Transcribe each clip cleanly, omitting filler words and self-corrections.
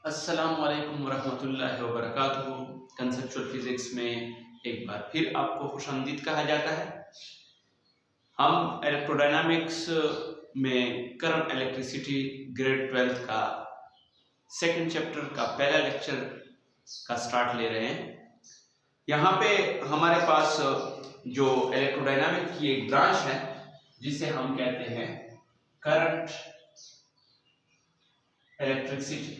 अस्सलाम वालेकुम रहमतुल्लाहि व बरकातुहू। कंसेप्चुअल फिजिक्स में एक बार फिर आपको खुशामदीद कहा जाता है। हम इलेक्ट्रोडायनामिक्स में करंट इलेक्ट्रिसिटी ग्रेड 12 का सेकंड चैप्टर का पहला लेक्चर का स्टार्ट ले रहे हैं। यहाँ पे हमारे पास जो इलेक्ट्रोडायनामिक की एक ब्रांच है जिसे हम कहते हैं current electricity.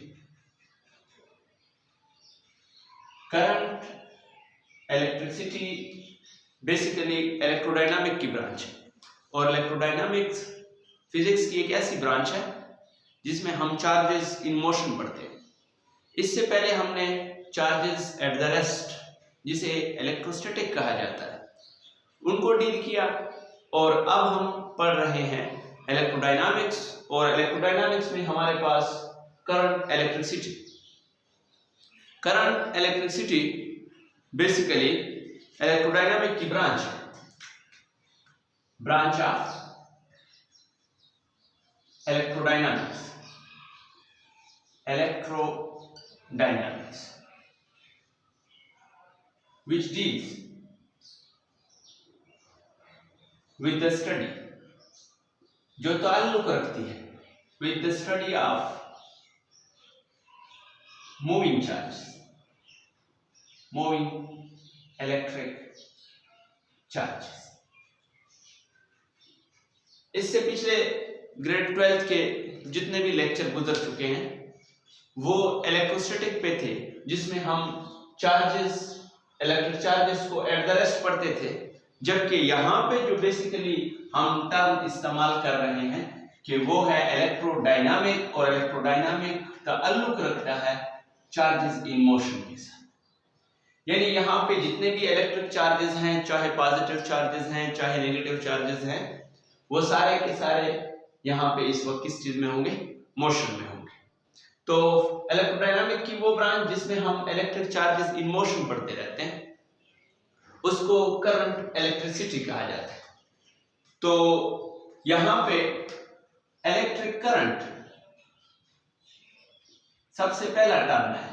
Current electricity basically electrodynamic की ब्रांच है और इलेक्ट्रोडायनामिक्स फिजिक्स की एक ऐसी ब्रांच है जिसमें हम चार्जेस इन मोशन पढ़ते हैं। इससे पहले हमने चार्जेस एट द रेस्ट जिसे इलेक्ट्रोस्टैटिक कहा जाता है उनको डील किया और अब हम पढ़ रहे हैं इलेक्ट्रोडायनामिक्स। और इलेक्ट्रोडायनामिक्स में हमारे पास current electricity. Current electricity basically electrodynamic की branch of electrodynamics which deals with the study, जो ताल्लुक रखती है with the study of moving charges, moving electric charges। इससे पिछले ग्रेड 12 के जितने भी लेक्चर गुजर चुके हैं वो इलेक्ट्रोस्टैटिक पे थे, जिसमें हम चार्जेस इलेक्ट्रिक चार्जेस को एट द रेस्ट पढ़ते थे। जबकि यहाँ पे जो बेसिकली हम टर्म इस्तेमाल कर रहे हैं कि वो है इलेक्ट्रोडायनामिक, और इलेक्ट्रोडायनामिक ताल्लुक रखता है चार्जेस इन मोशन के साथ। यानी यहाँ पे जितने भी इलेक्ट्रिक चार्जेस हैं, चाहे पॉजिटिव चार्जेस हैं चाहे नेगेटिव चार्जेस हैं, वो सारे के सारे यहाँ पे इस वक्त किस चीज में होंगे? मोशन में होंगे। तो इलेक्ट्रोडायनामिक की वो ब्रांच जिसमें हम इलेक्ट्रिक चार्जेस इन मोशन पढ़ते रहते हैं उसको करंट इलेक्ट्रिसिटी कहा जाता है। तो यहाँ पे इलेक्ट्रिक करंट सबसे पहला टर्म है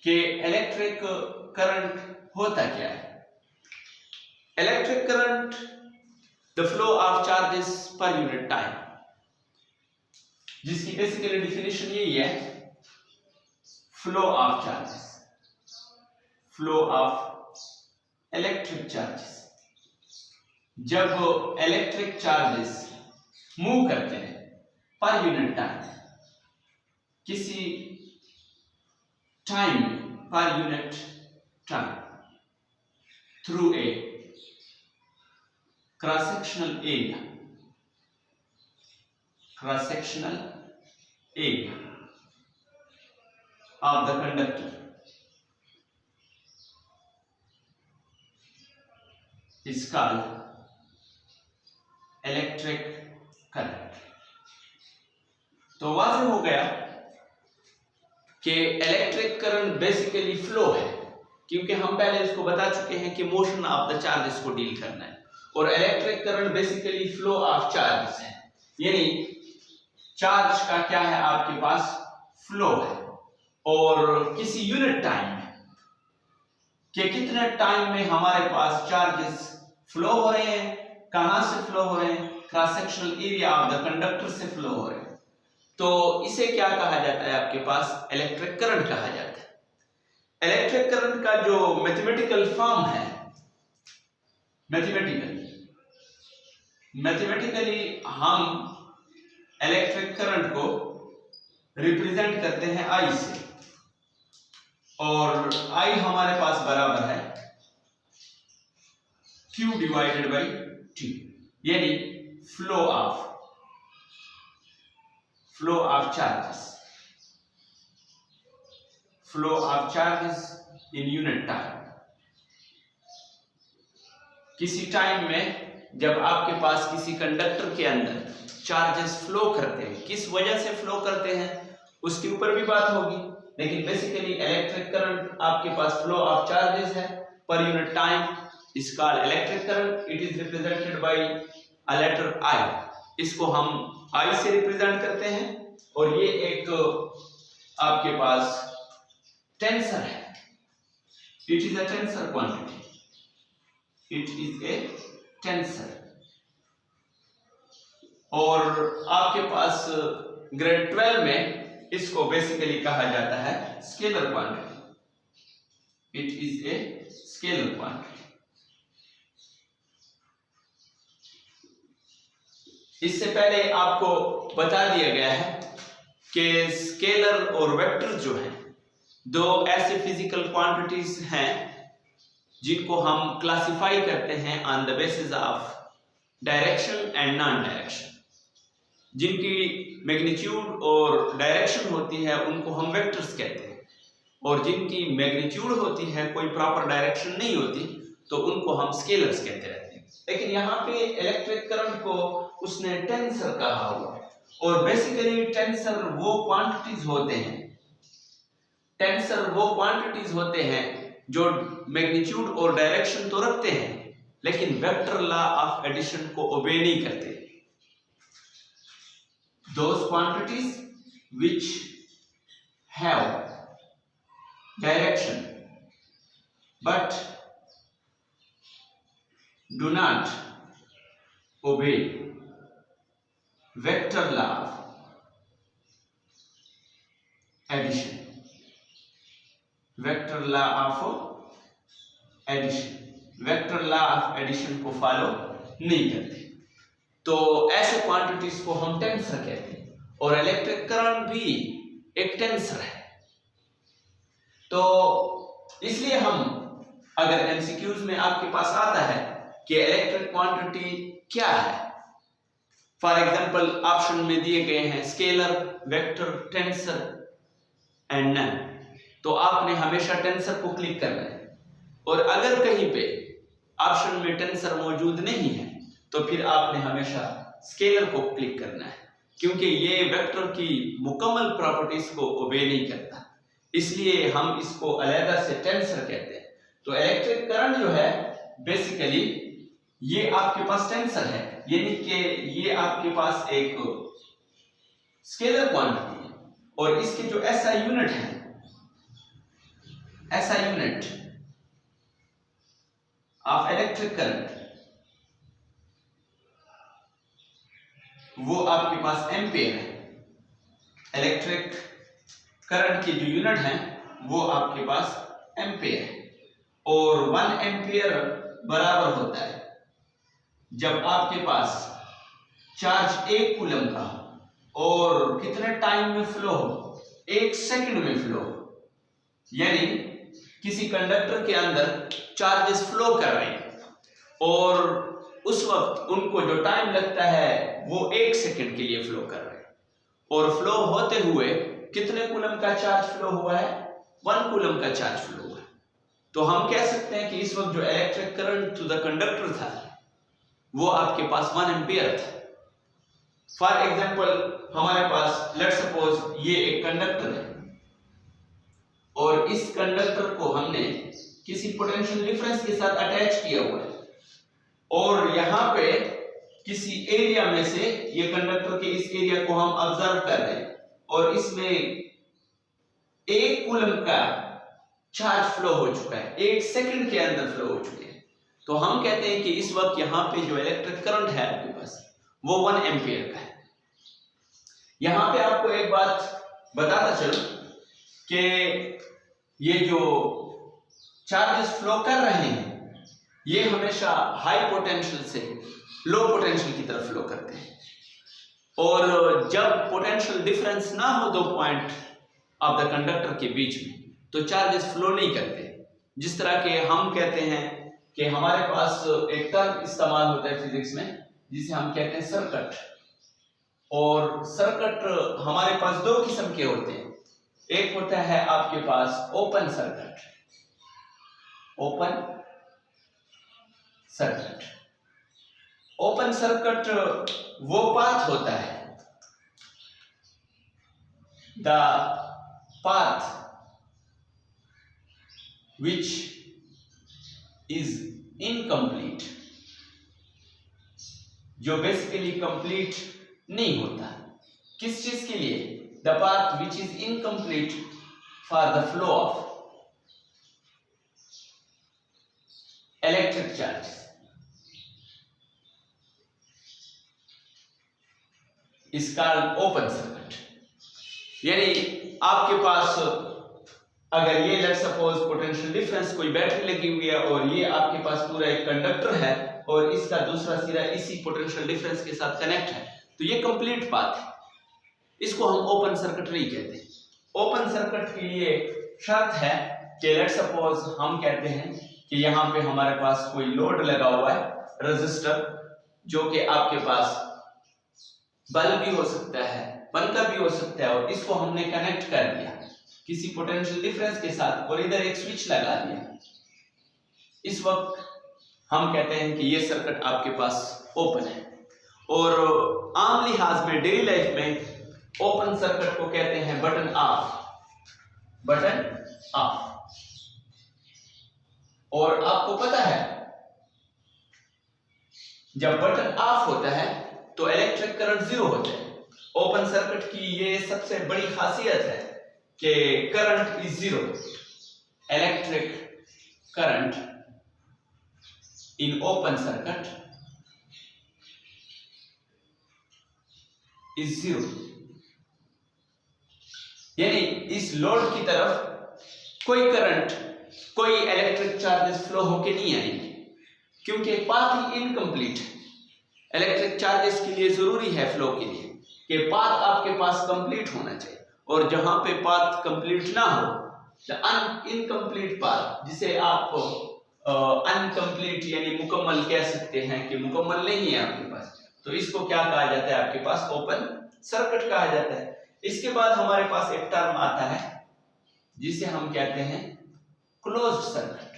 कि इलेक्ट्रिक करंट होता क्या है। Electric current the flow of charges पर यूनिट टाइम, जिसकी बेसिकली डेफिनेशन यही है flow of charges, flow of electric charges. जब इलेक्ट्रिक चार्जेस मूव करते हैं पर यूनिट टाइम, किसी टाइम पर unit time, through a cross sectional area, cross sectional area of the conductor is called electric current। तो वाज़ेह हो गया कि इलेक्ट्रिक करंट बेसिकली फ्लो है, क्योंकि हम पहले इसको बता चुके हैं कि मोशन ऑफ द चार्जेस को डील करना है, और electric current basically flow of charges है। यानी चार्ज का क्या है, आपके पास फ्लो है, और किसी यूनिट टाइम में कि कितने टाइम में हमारे पास चार्जेस फ्लो हो रहे हैं, कहां से फ्लो हो रहे हैं, cross sectional area of the conductor से फ्लो हो रहे हैं। तो इसे क्या कहा जाता है, आपके पास इलेक्ट्रिक करंट कहा जाता है। इलेक्ट्रिक करंट का जो मैथमेटिकल फॉर्म है, मैथमेटिकली हम इलेक्ट्रिक करंट को रिप्रेजेंट करते हैं आई से, और आई हमारे पास बराबर है Q डिवाइडेड बाई T, यानी flow of charges in unit time. किसी टाइम में जब आपके पास किसी कंडक्टर के अंदर चार्जेस फ्लो करते हैं, किस वजह से फ्लो करते हैं उसके ऊपर भी बात होगी, लेकिन बेसिकली इलेक्ट्रिक करंट आपके पास फ्लो ऑफ चार्जेस है per unit time, is called electric current. It is represented by a letter I। इसको हम I से रिप्रेजेंट करते हैं, और ये एक आपके पास टेंसर है। It is a tensor quantity, it is a tensor. और आपके पास ग्रेड 12 में इसको बेसिकली कहा जाता है scalar quantity, it is a scalar quantity. इससे पहले आपको बता दिया गया है कि स्केलर और वेक्टर जो हैं दो ऐसे फिजिकल क्वांटिटीज हैं जिनको हम क्लासिफाई करते हैं on the basis of direction and non direction. जिनकी मैग्नीट्यूड और डायरेक्शन होती है उनको हम वेक्टर्स कहते हैं, और जिनकी मैग्नीट्यूड होती है कोई प्रॉपर डायरेक्शन नहीं होती तो उनको हम स्केलर्स कहते रहते हैं। लेकिन यहाँ पे इलेक्ट्रिक करंट को उसने टेंसर कहा हुआ है, और बेसिकली टेंसर वो क्वांटिटीज होते हैं, टेंसर वो क्वांटिटीज होते हैं जो मैग्नीट्यूड और डायरेक्शन तो रखते हैं लेकिन वेक्टर लॉ ऑफ एडिशन को ओबे नहीं करते। Those quantities which have direction but do not obey vector law of addition, vector law of addition, vector law of addition को फॉलो नहीं करते, तो ऐसे क्वांटिटीज को हम टेंसर कहते हैं। और इलेक्ट्रिक करंट भी एक टेंसर है। तो इसलिए हम अगर एमसीक्यूज में आपके पास आता है कि इलेक्ट्रिक क्वांटिटी क्या है, फॉर एग्जांपल ऑप्शन में दिए गए हैं scalar, vector, tensor and none, तो आपने हमेशा टेंसर को क्लिक करना है। और अगर कहीं पे ऑप्शन में टेंसर मौजूद नहीं है तो फिर आपने हमेशा स्केलर को क्लिक करना है, क्योंकि ये वेक्टर की मुकम्मल प्रॉपर्टीज को ओबे नहीं करता, इसलिए हम इसको अलग से टेंसर कहते हैं। तो इलेक्ट्रिक करंट जो है बेसिकली ये आपके पास टेंसर है, यानी कि ये आपके पास एक स्केलर क्वांटिटी है, और इसके जो एसआई यूनिट है, SI unit of electric current वो आपके पास एम्पेयर है। इलेक्ट्रिक करंट की जो यूनिट है वो आपके पास एम्पेयर है, और 1 एम्पेयर बराबर होता है जब आपके पास चार्ज 1 कूलम का और कितने टाइम में फ्लो हो, 1 सेकंड में फ्लो हो। यानी किसी कंडक्टर के अंदर चार्जेस फ्लो कर रहे हैं और उस वक्त उनको जो टाइम लगता है वो 1 सेकंड के लिए फ्लो कर रहे हैं, और फ्लो होते हुए कितने कूलम का चार्ज फ्लो हुआ है, 1 कूलम का चार्ज फ्लो हुआ है। तो हम कह सकते हैं कि इस वक्त जो electric current to the conductor था वो आपके पास 1 एम्पियर था। फॉर एग्जांपल हमारे पास लेट्स सपोज ये एक कंडक्टर है और इस कंडक्टर को हमने किसी पोटेंशियल डिफरेंस के साथ अटैच किया हुआ है, और यहाँ पे किसी एरिया में से ये कंडक्टर के इस एरिया को हम ऑब्जर्व कर रहे हैं, और इसमें 1 कूलम का चार्ज फ्लो हो चुका है, 1 सेकंड के अंदर फ्लो हो चुके हैं। तो हम कहते हैं कि इस वक्त यहाँ पे जो इलेक्ट्रिक करंट है आपके पास वो 1 एम्पियर का है। यहाँ पे आपको एक बात बताता चलो कि ये जो चार्जेस फ्लो कर रहे हैं ये हमेशा हाई पोटेंशियल से लो पोटेंशियल की तरफ फ्लो करते हैं, और जब पोटेंशियल डिफरेंस ना हो 2 पॉइंट ऑफ द कंडक्टर के बीच में तो चार्जेस फ्लो नहीं करते। जिस तरह के हम कहते हैं कि हमारे पास एक टर्म इस्तेमाल होता है फिजिक्स में जिसे हम कहते हैं सर्किट, और सर्किट हमारे पास 2 किस्म के होते हैं। एक होता है आपके पास open circuit, open circuit. Open circuit वो पाथ होता है, the path which is incomplete, जो बेसिकली कंप्लीट नहीं होता, किस चीज के लिए? The path which is incomplete for the flow of electric charge is called open circuit. यानी आपके पास अगर ये लेट्स सपोज पोटेंशियल डिफरेंस कोई बैटरी लगी हुई है और ये आपके पास पूरा एक कंडक्टर है और इसका दूसरा सिरा इसी पोटेंशियल डिफरेंस के साथ कनेक्ट है, तो ये कंप्लीट पाथ है, इसको हम ओपन सर्किट नहीं कहते। ओपन सर्किट के लिए शर्त है कि लेट्स सपोज हम कहते हैं कि यहाँ पे हमारे पास कोई लोड लगा हुआ है, रेजिस्टर, जो कि आपके पास बल्ब भी हो सकता है, पंखा भी हो सकता है, और इसको हमने कनेक्ट कर दिया किसी पोटेंशियल डिफरेंस के साथ और इधर एक स्विच लगा दिया। इस वक्त हम कहते हैं कि ये सर्किट आपके पास ओपन है। और आम लिहाज में डेली लाइफ में ओपन सर्किट को कहते हैं बटन ऑफ, बटन ऑफ। और आपको पता है जब बटन ऑफ होता है तो इलेक्ट्रिक करंट जीरो होता है। ओपन सर्किट की ये सबसे बड़ी खासियत है कि current is zero, electric current in open circuit is zero. यानी इस लोड की तरफ कोई करंट, कोई इलेक्ट्रिक चार्जेस फ्लो होके नहीं आएंगे, क्योंकि पाथ ही इनकम्प्लीट है। इलेक्ट्रिक चार्जेस के लिए जरूरी है फ्लो के लिए कि पाथ आपके पास कंप्लीट होना चाहिए, और जहां पे पाथ कंप्लीट ना हो, इनकम्प्लीट पाथ, जिसे आप अनकम्प्लीट यानी मुकम्मल कह सकते हैं कि मुकम्मल नहीं है आपके पास, तो इसको क्या कहा जाता है? आपके पास ओपन सर्किट कहा जाता है। इसके बाद हमारे पास एक टर्म आता है जिसे हम कहते हैं क्लोज्ड सर्किट।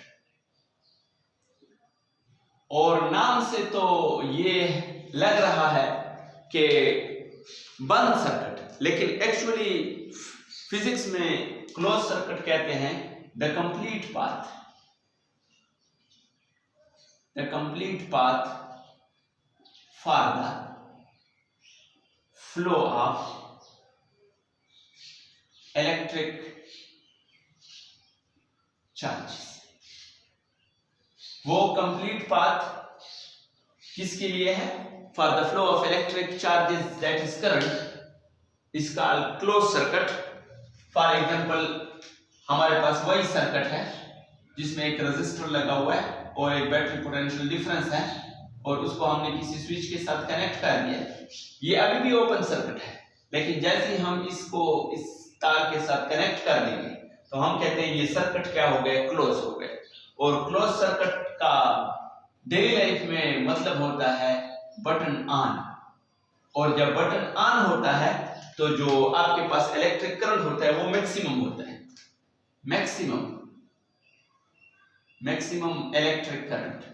और नाम से तो ये लग रहा है कि बंद सर्किट, लेकिन एक्चुअली फिजिक्स में क्लोज सर्किट कहते हैं the complete path, the complete path for the flow of electric charges. वो कंप्लीट पाथ किसके लिए है? For the flow of electric charges that is current is called close circuit. For example हमारे पास वही circuit है जिसमें एक रेजिस्टर लगा हुआ है और एक बैटरी पोटेंशियल डिफरेंस है, और उसको हमने किसी स्विच के साथ कनेक्ट कर दिया। ये अभी भी ओपन सर्किट है, लेकिन जैसे ही हम इसको इस तार के साथ कनेक्ट कर देंगे तो हम कहते हैं ये सर्किट क्या हो गए? क्लोज हो गए। और क्लोज सर्किट का डेली लाइफ में मतलब होता है बटन ऑन। और जब बटन ऑन होता है तो जो आपके पास इलेक्ट्रिक करंट होता है वो मैक्सिमम होता है, मैक्सिमम इलेक्ट्रिक करंट।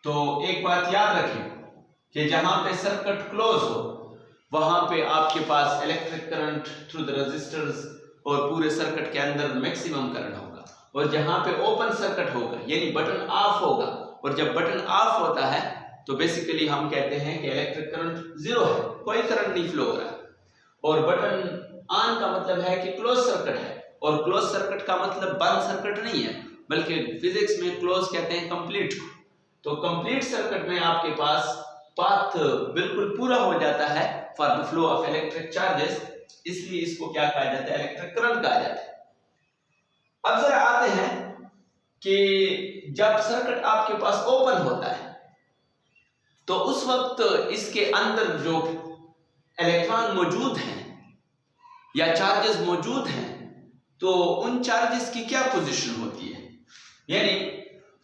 तो एक बात याद रखें कि जहां पे सर्किट क्लोज हो वहां पे आपके पास electric current through the resistors और पूरे सर्किट के अंदर मैक्सिमम करंट होगा। और जहां पे ओपन सर्किट होगा यानी बटन ऑफ होगा, और जब बटन ऑफ होता है तो बेसिकली हम कहते हैं कि इलेक्ट्रिक करंट जीरो है, कोई करंट नहीं फ्लो हो रहा। और बटन ऑन का मतलब है कि क्लोज सर्किट है, और क्लोज सर्किट का मतलब बंद सर्किट नहीं है, बल्कि फिजिक्स में क्लोज कहते हैं कंप्लीट को। तो कंप्लीट सर्किट में आपके पास पाथ बिल्कुल पूरा हो जाता है for the flow of electric charges, इसलिए इसको क्या कहा जाता है? इलेक्ट्रिक करंट कहा जाता है। अब जरा आते हैं कि जब सर्किट आपके पास ओपन होता है तो उस वक्त इसके अंदर जो इलेक्ट्रॉन मौजूद हैं या चार्जेस मौजूद हैं, तो उन चार्जेस की क्या पोजीशन होती है? यानी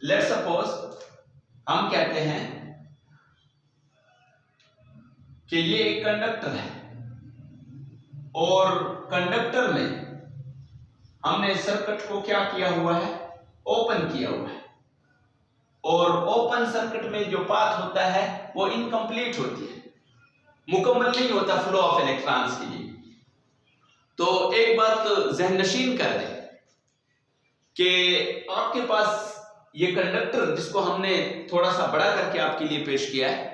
लेट्स सपोज हम कहते हैं कि ये एक कंडक्टर है और कंडक्टर में हमने सर्किट को क्या किया हुआ है? ओपन किया हुआ है। और ओपन सर्किट में जो पाथ होता है वो इनकम्प्लीट होती है, मुकम्मल नहीं होता फ्लो ऑफ इलेक्ट्रॉन्स के लिए। तो एक बात ज़हननशीन कर दें कि आपके पास ये कंडक्टर जिसको हमने थोड़ा सा बड़ा करके आपके लिए पेश किया है,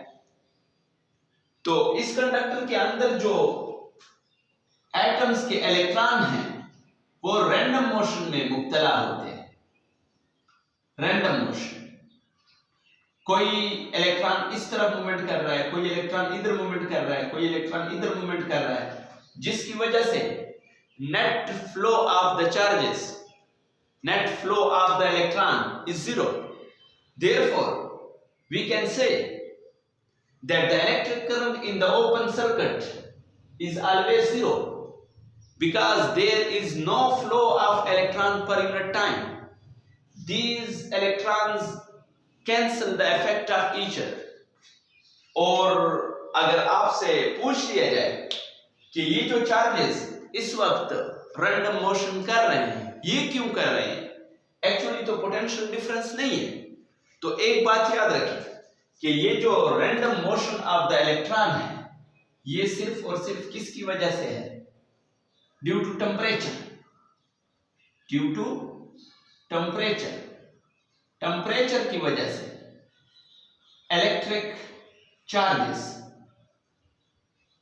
तो इस कंडक्टर के अंदर जो एटम्स के इलेक्ट्रॉन हैं वो रैंडम मोशन में मुब्तला होते हैं। रैंडम मोशन, कोई इलेक्ट्रॉन इस तरफ मूवमेंट कर रहा है, कोई इलेक्ट्रॉन इधर मूवमेंट कर रहा है, कोई इलेक्ट्रॉन इधर मूवमेंट कर रहा है, जिसकी वजह से net flow of the charges, net flow of the electron is zero. Therefore, we can say that the electric current in the open circuit is always zero because there is no flow of electron per unit time. These electrons cancel the effect of each other. और अगर आपसे पूछ लिया जाए कि ये जो charges इस वक्त रैंडम मोशन कर रहे हैं, ये क्यों कर रहे हैं, एक्चुअली तो पोटेंशियल डिफरेंस नहीं है। तो एक बात याद रखिए कि ये जो random motion of the electron है, ये सिर्फ और सिर्फ किसकी वजह से है? Due to temperature. Due to temperature, temperature की वजह से इलेक्ट्रिक चार्जेस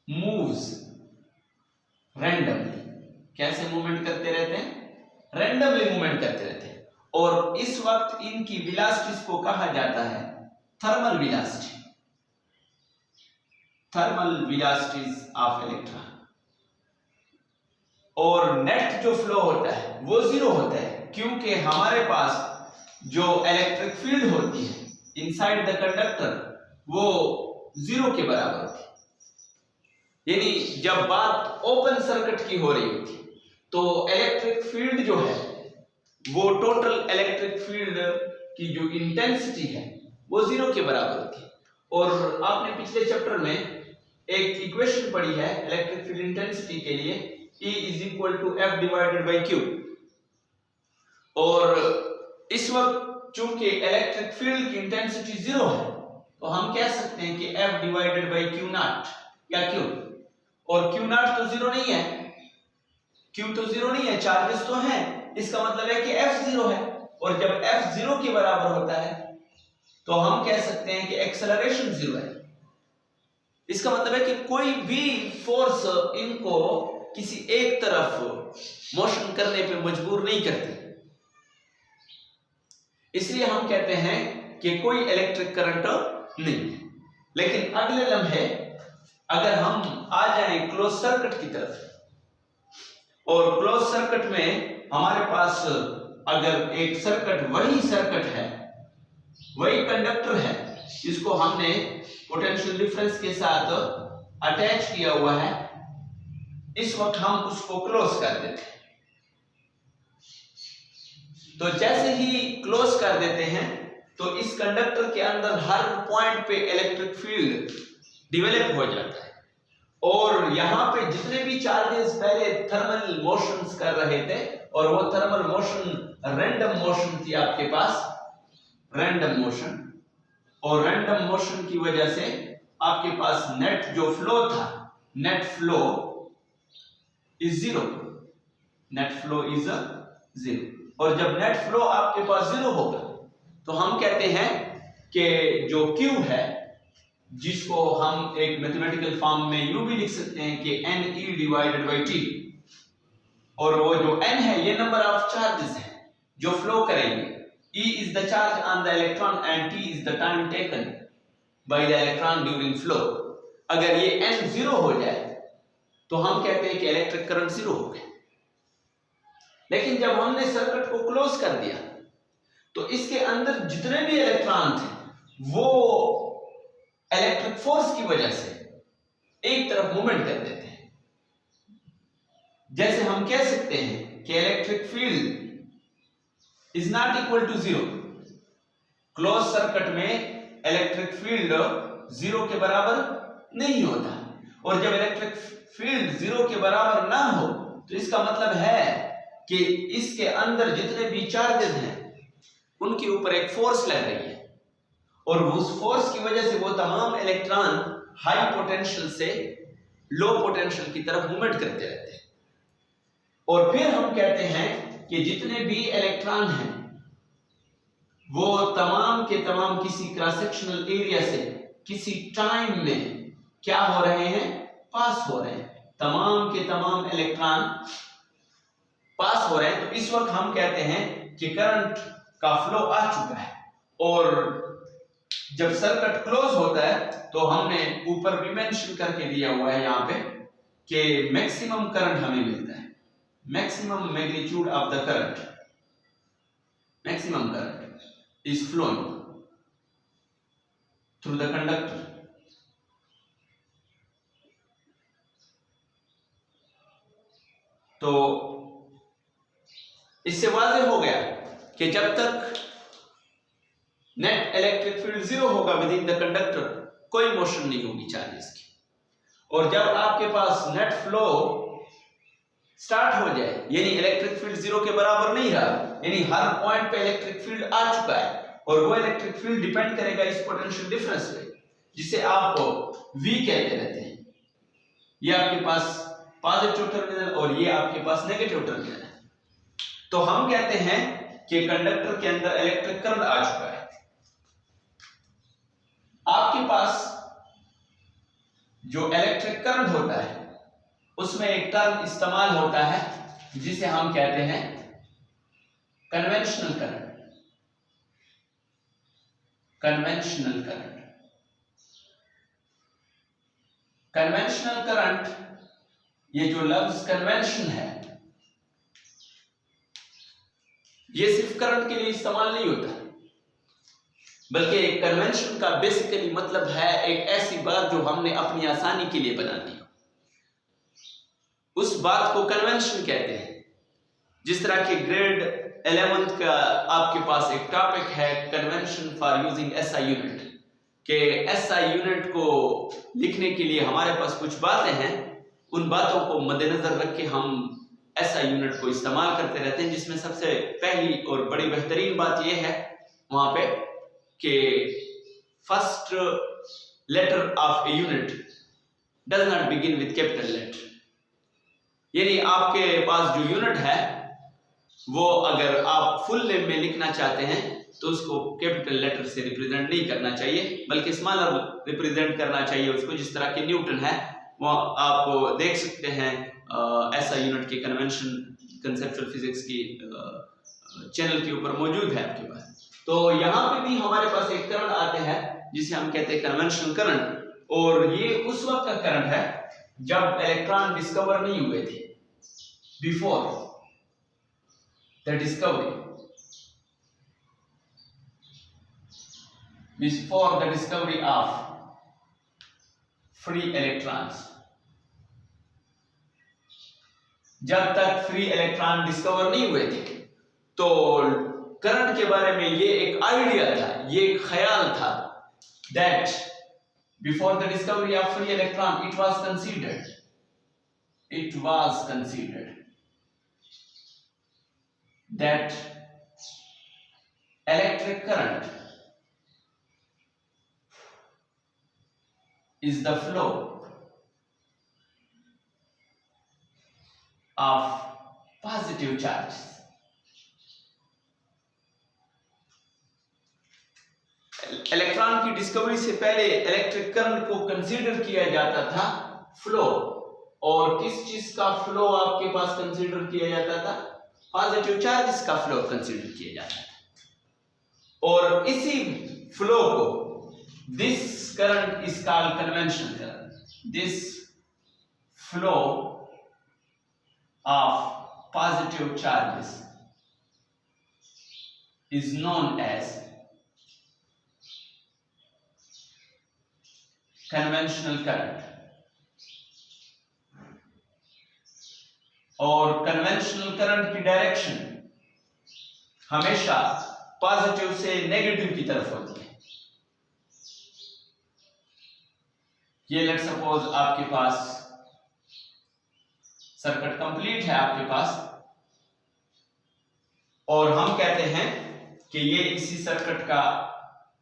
मूव्स रैंडमली। कैसे मूवमेंट करते रहते हैं? रैंडमली मूवमेंट करते रहते हैं। और इस वक्त इनकी वेलोसिटीज को कहा जाता है thermal velocity, thermal velocities of electron. और नेट जो फ्लो होता है वो जीरो होता है क्योंकि हमारे पास जो इलेक्ट्रिक फील्ड होती है इनसाइड द कंडक्टर वो जीरो के बराबर होती है। यानी जब बात ओपन सर्किट की हो रही होती तो इलेक्ट्रिक फील्ड जो है वो टोटल इलेक्ट्रिक फील्ड की जो इंटेंसिटी है वो जीरो के बराबर होती है। और आपने पिछले चैप्टर में एक इक्वेशन पढ़ी है इलेक्ट्रिक फील्ड इंटेंसिटी के लिए, E is equal to F divided by Q। और इस वक्त चूंकि इलेक्ट्रिक फील्ड की इंटेंसिटी जीरो है तो हम कह सकते हैं कि F divided by Q not या Q। और Q नॉट तो जीरो नहीं है, Q तो जीरो नहीं है, चार्जेस तो हैं, इसका मतलब है कि F जीरो है। और जब F जीरो के बराबर होता है तो हम कह सकते हैं कि एक्सेलरेशन जीरो है। इसका मतलब है कि कोई भी फोर्स इनको किसी एक तरफ मोशन करने पे मजबूर नहीं करती। इसलिए हम कहते हैं कि कोई इलेक्ट्रिक करंट नहीं है। लेकिन अगले लम्हे अगर हम आ जाएं क्लोज सर्किट की तरफ, और क्लोज सर्किट में हमारे पास अगर एक सर्किट, वही सर्किट है, वही कंडक्टर है जिसको हमने पोटेंशियल डिफरेंस के साथ अटैच किया हुआ है, इस वक्त हम उसको क्लोज कर देते हैं। तो जैसे ही क्लोज कर देते हैं तो इस कंडक्टर के अंदर हर पॉइंट पे इलेक्ट्रिक फील्ड डेवलप हो जाता है। और यहां पे जितने भी चार्जेस पहले थर्मल मोशंस कर रहे थे, और वो थर्मल मोशन रैंडम मोशन थी आपके पास, रैंडम मोशन, और रैंडम मोशन की वजह से आपके पास नेट जो फ्लो था, net flow is zero, net flow is zero. और जब नेट फ्लो आपके पास जीरो होगा तो हम कहते हैं कि जो Q है, जिसको हम एक मैथमेटिकल फॉर्म में यूं भी लिख सकते हैं कि NE डिवाइडेड बाई T, और वो जो N है ये नंबर ऑफ चार्जेस है जो फ्लो करेंगे। E is the charge on the electron and T is the time taken by the electron during flow। अगर ये N जीरो हो जाए तो हम कहते हैं कि इलेक्ट्रिक करंट जीरो हो गया। लेकिन जब हमने सर्किट को क्लोज कर दिया तो इसके अंदर जितने भी इलेक्ट्रॉन थे वो इलेक्ट्रिक फोर्स की वजह से एक तरफ मूवमेंट कर देते हैं। जैसे हम कह सकते हैं कि electric field is not equal to zero. Close circuit में इलेक्ट्रिक फील्ड जीरो के बराबर नहीं होता, और जब इलेक्ट्रिक फील्ड जीरो के बराबर ना हो तो इसका मतलब है कि इसके अंदर जितने भी चार्जेस हैं उनके ऊपर एक फोर्स लग रही है, और उस फोर्स की वजह से वो तमाम इलेक्ट्रॉन हाई पोटेंशियल से लो पोटेंशियल की तरफ मूवमेंट करते रहते हैं। और फिर हम कहते हैं कि जितने भी इलेक्ट्रॉन हैं वो तमाम के तमाम किसी क्रॉस सेक्शनल एरिया से किसी टाइम में क्या हो रहे हैं, पास हो रहे हैं, तमाम के तमाम इलेक्ट्रॉन पास हो रहे हैं। तो इस वक्त हम कहते हैं कि करंट का फ्लो आ चुका है। और जब सर्किट क्लोज होता है तो हमने ऊपर भी मेंशन करके दिया हुआ है यहाँ पे कि मैक्सिमम करंट हमें मिलता है, maximum magnitude of the current, maximum current is flowing through the conductor. तो इससे वाज़ेह हो गया कि जब तक नेट इलेक्ट्रिक फील्ड जीरो होगा विद इन द कंडक्टर, कोई मोशन नहीं होगी चार्जेस की। और जब आपके पास नेट फ्लो स्टार्ट हो जाए, यानी इलेक्ट्रिक फील्ड जीरो के बराबर नहीं रहा, यानी हर पॉइंट पे इलेक्ट्रिक फील्ड आ चुका है, और वो इलेक्ट्रिक फील्ड डिपेंड करेगा इस पोटेंशियल डिफरेंस पे, जिसे आप V कहते रहते हैं। ये आपके पास पॉजिटिव टर्मिनल और ये आपके पास नेगेटिव टर्मिनल है। तो हम कहते हैं कि कंडक्टर के अंदर इलेक्ट्रिक करंट आ चुका है। आपके पास जो इलेक्ट्रिक करंट होता है उसमें एक टर्म इस्तेमाल होता है जिसे हम कहते हैं conventional current. Conventional current, conventional current, ये जो लफ्ज कन्वेंशन है ये सिर्फ करंट के लिए इस्तेमाल नहीं होता, बल्कि कन्वेंशन का बेसिकली मतलब है एक ऐसी बात जो हमने अपनी आसानी के लिए बना दी, उस बात को कन्वेंशन कहते हैं। जिस तरह के ग्रेड 11th का आपके पास एक टॉपिक है convention for using SI unit, के एसआई यूनिट को लिखने के लिए हमारे पास कुछ बातें हैं, उन बातों को मद्देनजर रख के हम एसआई यूनिट को इस्तेमाल करते रहते हैं। जिसमें सबसे पहली और बड़ी बेहतरीन बात यह है वहां पे कि first letter of a unit does not begin with capital letter, यानी आपके पास जो यूनिट है वो अगर आप फुल नेम में लिखना चाहते हैं तो उसको कैपिटल लेटर से रिप्रेजेंट नहीं करना चाहिए, बल्कि स्मॉलर रिप्रेजेंट करना चाहिए उसको। जिस तरह के न्यूटन है वो आप देख सकते हैं ऐसा यूनिट के कन्वेंशन कंसेप्चुअल फिजिक्स की चैनल के ऊपर मौजूद है आपके पास। तो यहाँ पे भी हमारे पास एक करंट आते हैं जिसे हम कहते हैं कन्वेंशनल करंट, और ये उस वक्त का करंट है जब इलेक्ट्रॉन डिस्कवर नहीं हुए थे, before the discovery, before the discovery of free electrons. जब तक फ्री इलेक्ट्रॉन डिस्कवर नहीं हुए थे तो करंट के बारे में ये एक आइडिया था, ये एक ख्याल था, that before the discovery of free electron it was considered that electric current is the flow of positive charges. Electron की डिस्कवरी से पहले इलेक्ट्रिक करंट को कंसीडर किया जाता था फ्लो, और किस चीज का फ्लो आपके पास कंसीडर किया जाता था, पॉजिटिव चार्जेस का फ्लो कंसीडर किया जाता था। और इसी फ्लो को this current is called conventional current. This flow of positive charges is known as conventional current. और कन्वेंशनल करंट की डायरेक्शन हमेशा पॉजिटिव से नेगेटिव की तरफ होती है। ये लेट सपोज आपके पास सर्किट कंप्लीट है आपके पास, और हम कहते हैं कि ये इसी सर्किट का,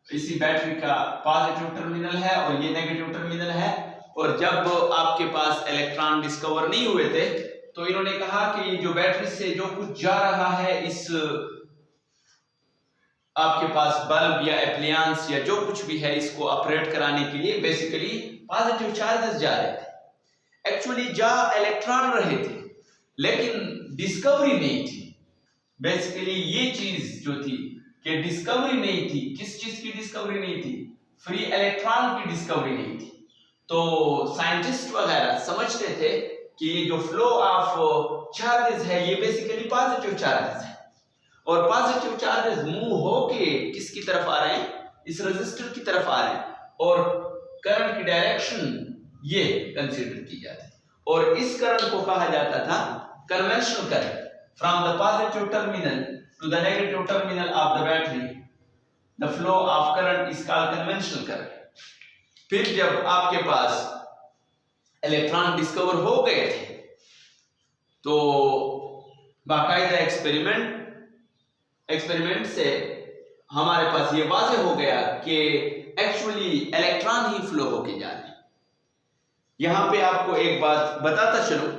इसी बैटरी का पॉजिटिव टर्मिनल है और ये नेगेटिव टर्मिनल है। और जब आपके पास इलेक्ट्रॉन डिस्कवर नहीं हुए थे तो इन्होंने कहा कि ये जो बैटरी से जो कुछ जा रहा है इस आपके पास बल्ब या एप्लियंस या जो कुछ भी है इसको ऑपरेट कराने के लिए बेसिकली पॉजिटिव चार्जेस जा रहे थे। एक्चुअली जहां इलेक्ट्रॉन रहे थे लेकिन डिस्कवरी नहीं थी। बेसिकली ये चीज जो थी कि डिस्कवरी नहीं थी। किस चीज की डिस्कवरी नहीं थी? फ्री इलेक्ट्रॉन की डिस्कवरी नहीं थी। तो साइंटिस्ट वगैरह समझते थे कि ये जो फ्लो ऑफ चार्जेस है ये बेसिकली पॉजिटिव चार्जेस है, और पॉजिटिव चार्जेस मूव होके किसकी तरफ आ रहे हैं? इस रेजिस्टर की तरफ आ रहे हैं, और करंट की डायरेक्शन ये कंसीडर की जाती है। और इस करंट को कहा जाता था conventional current. From the positive terminal to the negative terminal of the battery the flow of current is called conventional current. फिर जब आपके पास इलेक्ट्रॉन डिस्कवर हो गए थे तो बाकायदा एक्सपेरिमेंट से हमारे पास ये वाज़ेह हो गया कि एक्चुअली इलेक्ट्रॉन ही फ्लो होके जा रहे हैं। यहां पे आपको एक बात बताता चलूं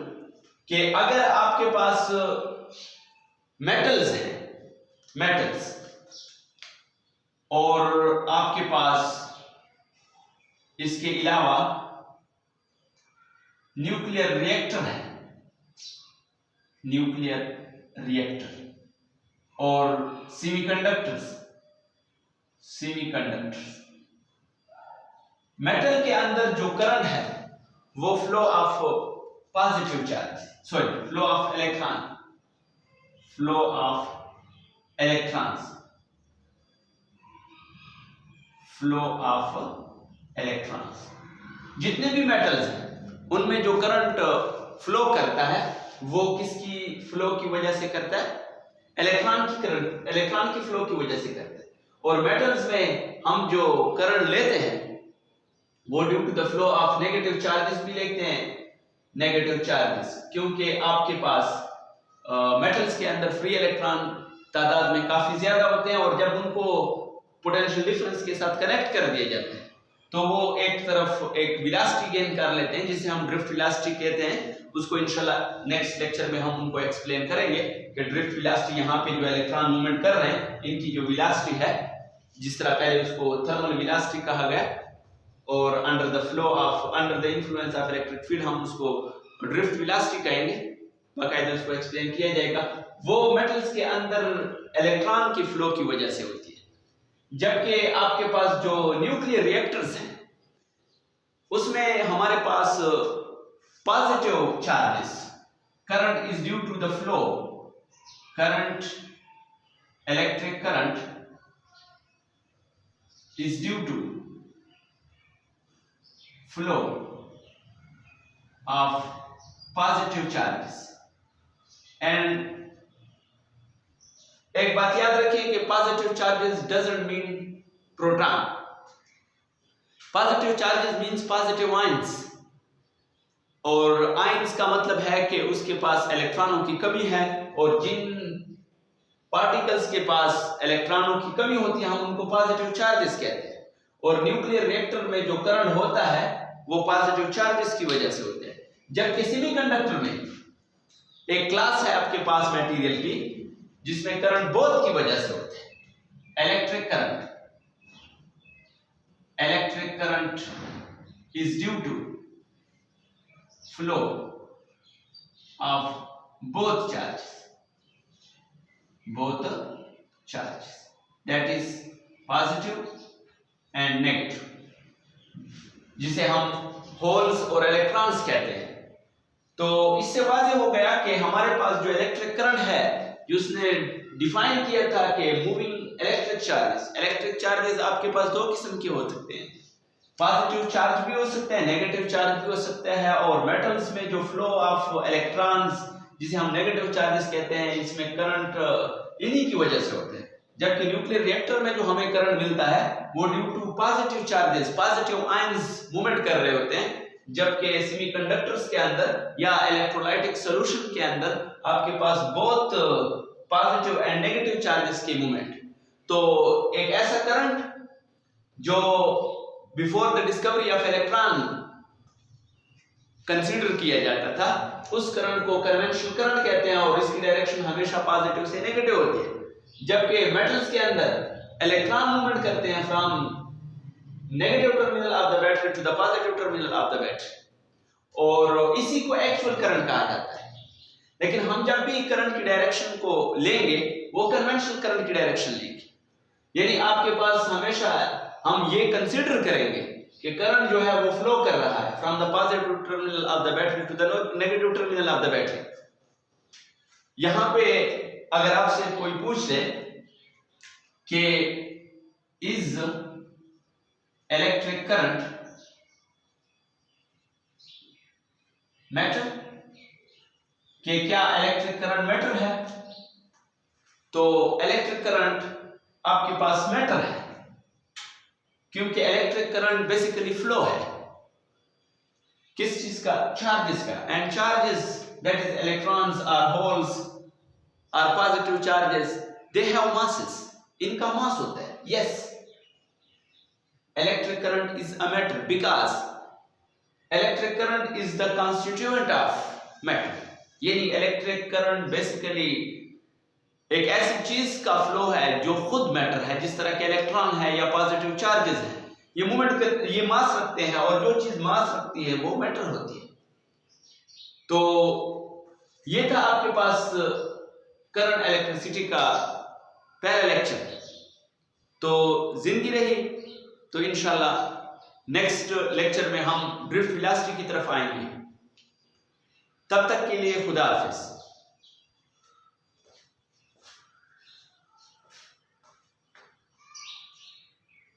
कि अगर आपके पास मेटल्स हैं, और आपके पास इसके अलावा न्यूक्लियर रिएक्टर और सेमीकंडक्टर्स। मेटल के अंदर जो करंट है वो flow of positive charge, flow of electrons. जितने भी मेटल्स हैं उनमें जो करंट फ्लो करता है वो किसकी फ्लो की वजह से करता है? इलेक्ट्रॉन की फ्लो की वजह से करता है। और मेटल्स में हम जो करंट लेते हैं वो due to the flow of negative charges भी लेते हैं, नेगेटिव चार्जेस, क्योंकि आपके पास मेटल्स के अंदर फ्री इलेक्ट्रॉन तादाद में काफी ज्यादा होते हैं, और जब उनको पोटेंशियल डिफरेंस के साथ कनेक्ट कर दिए जाते हैं तो वो एक तरफ एक वेलोसिटी गेन कर लेते हैं जिसे हम ड्रिफ्ट वेलोसिटी कहते हैं। उसको इंशाल्लाह नेक्स्ट लेक्चर में हम उनको एक्सप्लेन करेंगे कि ड्रिफ्ट वेलोसिटी, यहाँ पे जो इलेक्ट्रॉन मूवमेंट कर रहे हैं इनकी जो वेलोसिटी है, जिस तरह पहले उसको थर्मल वेलोसिटी कहा गया, और under the influence of electric field हम उसको ड्रिफ्ट वेलोसिटी कहेंगे। बाकायदा उसको एक्सप्लेन किया जाएगा। वो मेटल्स के अंदर इलेक्ट्रॉन की फ्लो की वजह से होती है, जबकि आपके पास जो न्यूक्लियर रिएक्टर्स हैं उसमें हमारे पास positive charges, current is due to the flow, electric current is due to flow of positive charges। and एक बात याद रखिए कि positive charges doesn't mean proton. Positive charges means positive ions, और आयंस का मतलब है कि उसके पास इलेक्ट्रॉनों की कमी है, और जिन पार्टिकल्स के पास इलेक्ट्रॉनों की कमी होती है हम उनको पॉजिटिव चार्जेस कहते हैं। और न्यूक्लियर रिएक्टर में जो करंट होता है वो पॉजिटिव चार्जेस की वजह से होते हैं। जबकि सेमीकंडक्टर में एक क्लास है आपके पास मटेरियल की जिसमें करंट बोथ की वजह से होते हैं। Electric current is due to flow of both charges, that is positive and negative, जिसे हम होल्स और इलेक्ट्रॉन्स कहते हैं। तो इससे वाज़ेह हो गया कि हमारे पास जो इलेक्ट्रिक करंट है जिसने डिफाइन किया था कि मूविंग इलेक्ट्रिक चार्जेस आपके पास दो किस्म के हो सकते हैं, पॉजिटिव चार्ज भी हो सकते हैं, नेगेटिव चार्ज भी हो सकता है। और मेटल्स में जो फ्लो ऑफ इलेक्ट्रॉन्स जिसे हम नेगेटिव चार्जेस कहते हैं, इसमें करंट इन्हीं की वजह से होते हैं। जबकि न्यूक्लियर रिएक्टर में जो हमें करंट मिलता है वो due to positive charges, positive ions movement कर रहे होते हैं। जबकि सेमीकंडक्टर्स के अंदर या इलेक्ट्रोलाइटिक सॉल्यूशन के अंदर आपके पास बहुत पॉजिटिव एंड नेगेटिव चार्जेस की मूवमेंट। तो एक ऐसा करंट जो before the discovery of electron consider किया जाता था उस करंट को कन्वेंशनल करंट कहते हैं, और इसकी डायरेक्शन हमेशा पॉजिटिव से नेगेटिव होती है। जबकि मेटल्स के अंदर इलेक्ट्रॉन मूवमेंट करते हैं from negative terminal of the battery to the positive terminal of the battery, और इसी को एक्चुअल करंट कहा जाता है। लेकिन हम जब भी करंट की डायरेक्शन को लेंगे वो कन्वेंशनल करंट की डायरेक्शन लेंगे, यानी आपके पास हमेशा हम ये कंसीडर करेंगे कि करंट जो है वो फ्लो कर रहा है from the positive terminal of the battery to the negative terminal of the battery. यहां पे अगर आपसे कोई पूछ ले कि इज इलेक्ट्रिक करंट मैटर, कि क्या इलेक्ट्रिक करंट मैटर है, तो इलेक्ट्रिक करंट आपके पास मैटर है, क्योंकि इलेक्ट्रिक करंट बेसिकली फ्लो है किस चीज का, चार्जेस का, and charges that is electrons और होल्स और positive charges they have masses, इनका मास होता है। Yes, electric current is a matter because electric current is the constituent of matter, यानी इलेक्ट्रिक करंट बेसिकली एक ऐसी चीज का फ्लो है जो खुद मैटर है, जिस तरह के इलेक्ट्रॉन है या पॉजिटिव चार्जेस है, ये मूवमेंट कर, ये मास रखते हैं, और जो चीज मास रखती है वो मैटर होती है। तो ये था आपके पास करंट इलेक्ट्रिसिटी का पहला लेक्चर। तो जिंदगी रही तो इंशाल्लाह नेक्स्ट लेक्चर में हम ड्रिफ्ट वेलोसिटी की तरफ आएंगे। तब तक के लिए खुदा हाफिज।